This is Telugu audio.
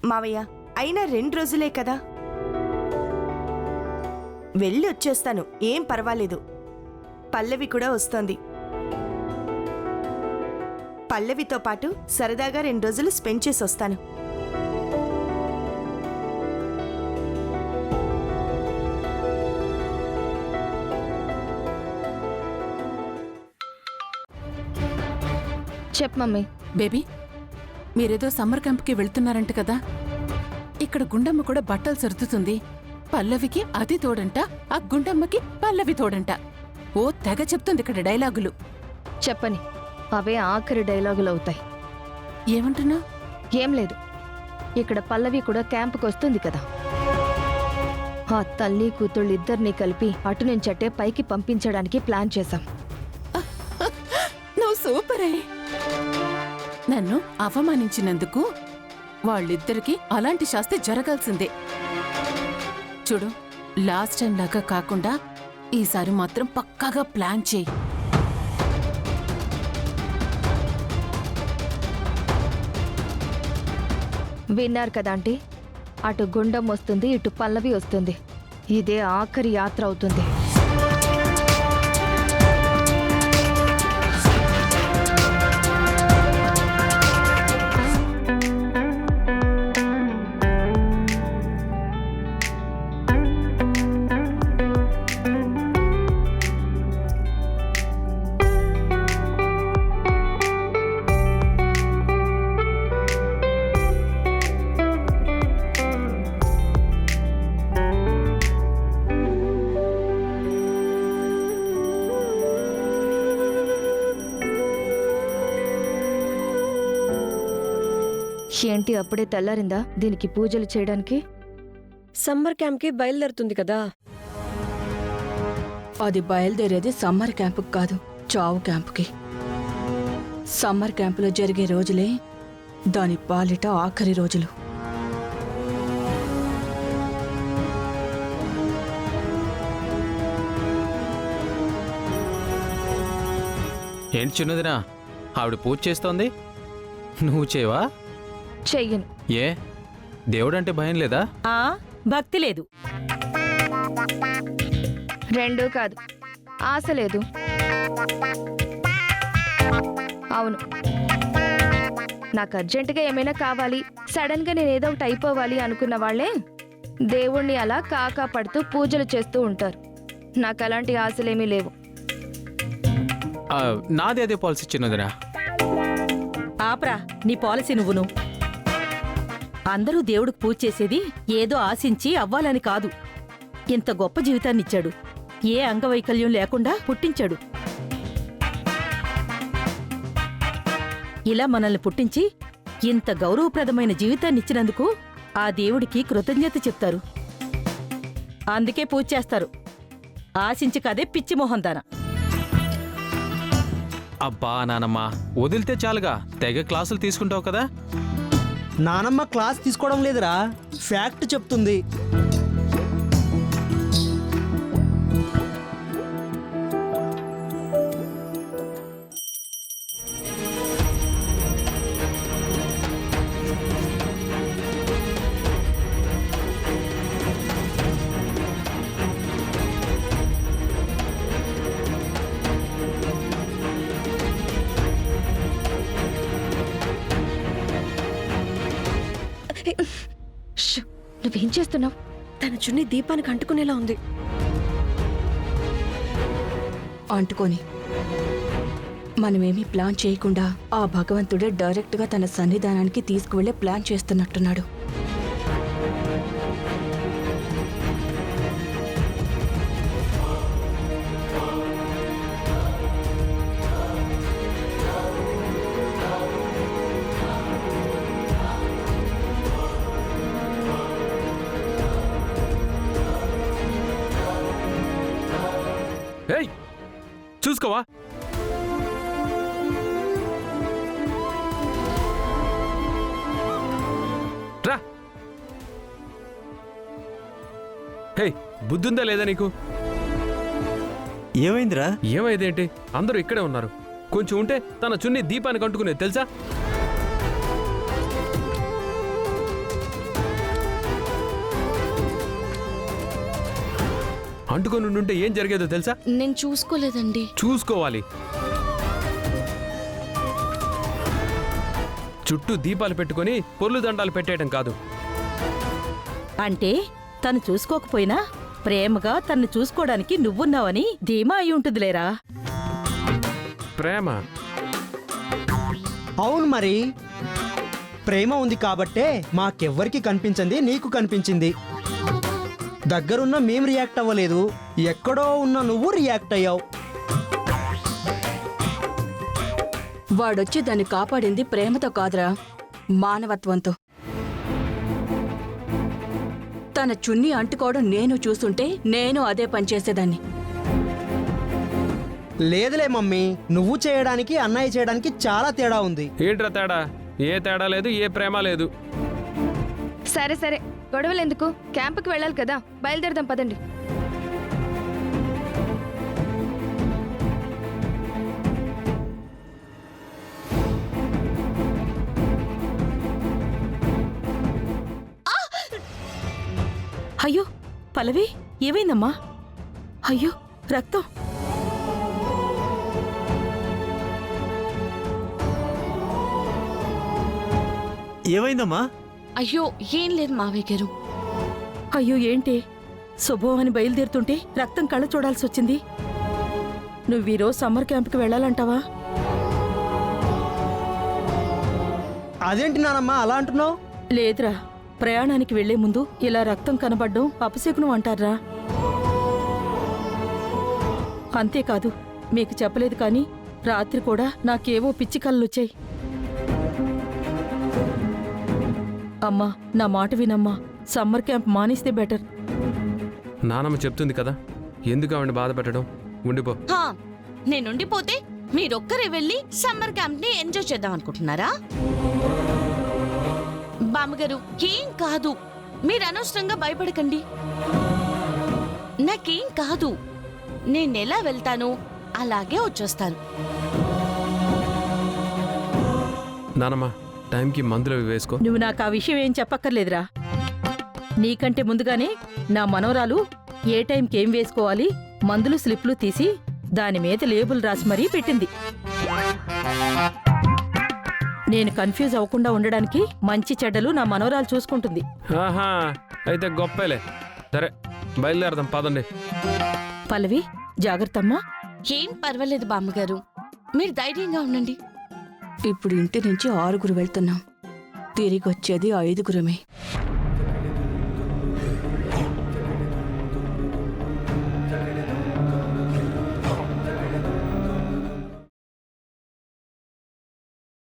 మావయ్య, అయినా 2 రోజులే కదా, వెళ్ళి వచ్చేస్తాను, ఏం పర్వాలేదు. పల్లవి కూడా వస్తోంది. పల్లవితో పాటు సరదాగా 2 రోజులు స్పెండ్ చేసి వస్తాను. చెప్ మమ్మీ. బేబీ, మీరేదో సమ్మర్ క్యాంప్కి వెళ్తున్నారంట కదా. ఇక్కడ గుండమ్మ కూడా బట్టలు సర్దుతుంది. పల్లవికి అది తోడంట, ఆ గుండమ్మకి పల్లవి తోడంట. ఓ తెగ చెప్తుంది ఇక్కడ డైలాగులు. చెప్పని, అవే ఆఖరి డైలాగులు అవుతాయి. ఏమంటున్నా? ఏం లేదు, ఇక్కడ పల్లవి కూడా క్యాంపుకి వస్తుంది కదా. ఆ తల్లి కూతుళ్ళు ఇద్దరినీ కలిపి అటు నుంచట్టే పైకి పంపించడానికి ప్లాన్ చేశాం. నువ్వు సూపరే. నన్ను అవమానించినందుకు వాళ్ళిద్దరికీ అలాంటి శాస్తి జరగాల్సిందే. చూడు, లాస్ట్ టైం లాగా కాకుండా ఈసారి మాత్రం పక్కాగా ప్లాన్ చేయి. విన్నారు కదా ఆంటీ, అటు గుండం వస్తుంది, ఇటు పల్లవి వస్తుంది. ఇదే ఆఖరి యాత్ర అవుతుంది. ఏంటి అప్పుడే తెల్లారిందా దీనికి పూజలు చేయడానికి? సమ్మర్ క్యాంప్కి బయలుదేరుతుంది కదా. అది బయలుదేరేది సమ్మర్ క్యాంపుకి కాదు, చావు క్యాంపుకి. సమ్మర్ క్యాంపులో జరిగే రోజులే దాని పాలిట ఆఖరి రోజులు. ఏంటి చిన్నదినా, ఆవిడ పూజ చేస్తోంది, నువ్వు చేయవా? చెయ్యను. ఏ, దేవుడంటే భయం లేదా? భక్తి లేదు. రెండూ కాదు, ఆశ లేదు. అవును, నాకు అర్జెంటుగా ఏమైనా కావాలి, సడన్ గా నేనేదో ఒకటి అయిపోవాలి అనుకున్న వాళ్లే దేవుణ్ణి అలా కాకా పడుతూ పూజలు చేస్తూ ఉంటారు. నాకు అలాంటి ఆశలేమీ లేవు. నాది అదే పాలసీ చిన్నదినా. ఆప్రా నీ పాలసీ నువ్వును. అందరూ దేవుడికి పూజ చేసేది ఏదో ఆశించి అవ్వాలని కాదు. ఇంత గొప్ప జీవితాన్నిచ్చాడు, ఏ అంగవైకల్యం లేకుండా పుట్టించాడు. ఇలా మనల్ని పుట్టించి ఇంత గౌరవప్రదమైన జీవితాన్నిచ్చినందుకు ఆ దేవుడికి కృతజ్ఞత చెప్తారు. అందుకే పూజ చేస్తారు, ఆశించి కదే పిచ్చి మొహందాన. అబ్బా నానమ్మ, వదిలితే చాలుగా, తెగ క్లాసులు తీసుకుంటావు కదా. నానమ్మ క్లాస్ తీసుకోవడం లేదురా, ఫ్యాక్ట్ చెప్తుంది. నువ్వేం చేస్తున్నావు? తన చున్నీ దీపానికి అంటుకునేలా ఉంది. అంటుకొని మనమేమీ ప్లాన్ చేయకుండా ఆ భగవంతుడే డైరెక్ట్గా తన సన్నిధానానికి తీసుకువెళ్లే ప్లాన్ చేస్తున్నట్టున్నాడు. ఏయ్, చూసుకోవా? రా. హే, బుద్ధుందా లేదా నీకు? ఏమైందిరా? ఏమైందేంటి, అందరూ ఇక్కడే ఉన్నారు. కొంచెం ఉంటే తన చున్నీ దీపానికి అంటుకునేది తెలుసా? అంటుకొని ఉండుంటే ఏం జరిగేదో తెలుసా? నేను చూసుకోలేదండి. చూసుకోవాలి. చుట్టూ దీపాలు పెట్టుకొని పొర్లు దండాలు పెట్టేయడం కాదు. అంటే తను చూసుకోకపోయినా ప్రేమగా తన్ని చూసుకోవడానికి నువ్వున్నావని ధీమా అయి ఉంటుందిలేరా. ప్రేమ అవును మరి, ప్రేమ ఉంది కాబట్టే మాకెవ్వరికి కనిపించింది, నీకు కనిపించింది. దగ్గరున్న మేం రియాక్ట్ అవ్వలేదు, ఎక్కడో ఉన్న నువ్వు రియాక్ట్ అయ్యావు. వాడొచ్చి దాన్ని కాపాడింది ప్రేమతో కాదురా, మానవత్వంతో. తన చున్నీ అంటుకోవడం నేను చూస్తుంటే నేను అదే పని చేసేదాన్ని. లేదులే మమ్మీ, నువ్వు చేయడానికి అన్నయ్య చేయడానికి చాలా తేడా ఉంది. ఏంట్రా తేడా? ఏ తేడా లేదు, ఏ ప్రేమ లేదు. సరే సరే, గొడవలు ఎందుకు? క్యాంపుకి వెళ్ళాలి కదా, బయలుదేరదాం పదండి. అయ్యో పల్లవి, ఏమైందమ్మా? అయ్యో రక్తం. ఏమైందమ్మా? అయ్యో ఏం లేదు మావయ్య గారు. అయ్యో ఏంటి? శుభం అని బయలుదేరుతుంటే రక్తం కళ్ళ చూడాల్సి వచ్చింది. నువ్వీరోజు సమ్మర్ క్యాంప్కి వెళ్ళాలంటావా? అదేంటి నానమ్మా అలా అంటున్నావు? లేదురా, ప్రయాణానికి వెళ్లే ముందు ఇలా రక్తం కనబడ్డం అపశకునం అంటారా. అంతేకాదు, మీకు చెప్పలేదు కానీ రాత్రి కూడా నాకేవో పిచ్చి కళ్ళొచ్చాయి. అమ్మా, నా మాట వినమ్మా, సమ్మర్ క్యాంప్ మానేస్తే బెటర్. నానమ్మ చెప్తుంది కదా, ఎందుకు ఆవిడ బాధ పెట్టడం? ఉండిపో. నేనుండిపోతే మీరొక్కరే వెళ్ళి సమ్మర్ క్యాంప్ ని ఎంజాయ్ చేద్దాం అనుకుంటున్నారా? బామ్మగారు ఏం కాదు, మీరు అనవసరంగా భయపడకండి. నాకేం కాదు, నేనెలా వెళ్తాను అలాగే వచ్చేస్తాను. నానమ్మ, టైంకి మందులు అవి వేసుకో. నువ్వు నాకు ఆ విషయం ఏం చెప్పక్కర్లేదురా. నీకంటే ముందుగానే నా మనవరాలు ఏ టైంకి ఏం వేసుకోవాలి మందులు స్లిప్లు తీసి దాని మీద లేబుల్ రాసి మరీ పెట్టింది. నేను కన్ఫ్యూజ్ అవ్వకుండా ఉండడానికి మంచి చెడ్డలు నా మనవరాలు చూసుకుంటుంది. ఆహా, అయితే గొప్పలే. సరే బయలుదేరదాం పదండి. పల్లవి జాగ్రత్తమ్మా. ఏం పర్వాలేదు బామ్మగారు, మీరు ధైర్యంగా ఉండండి. ఇప్పుడు ఇంటి నుంచి 6 వెళ్తున్నాం, తిరిగొచ్చేది 5.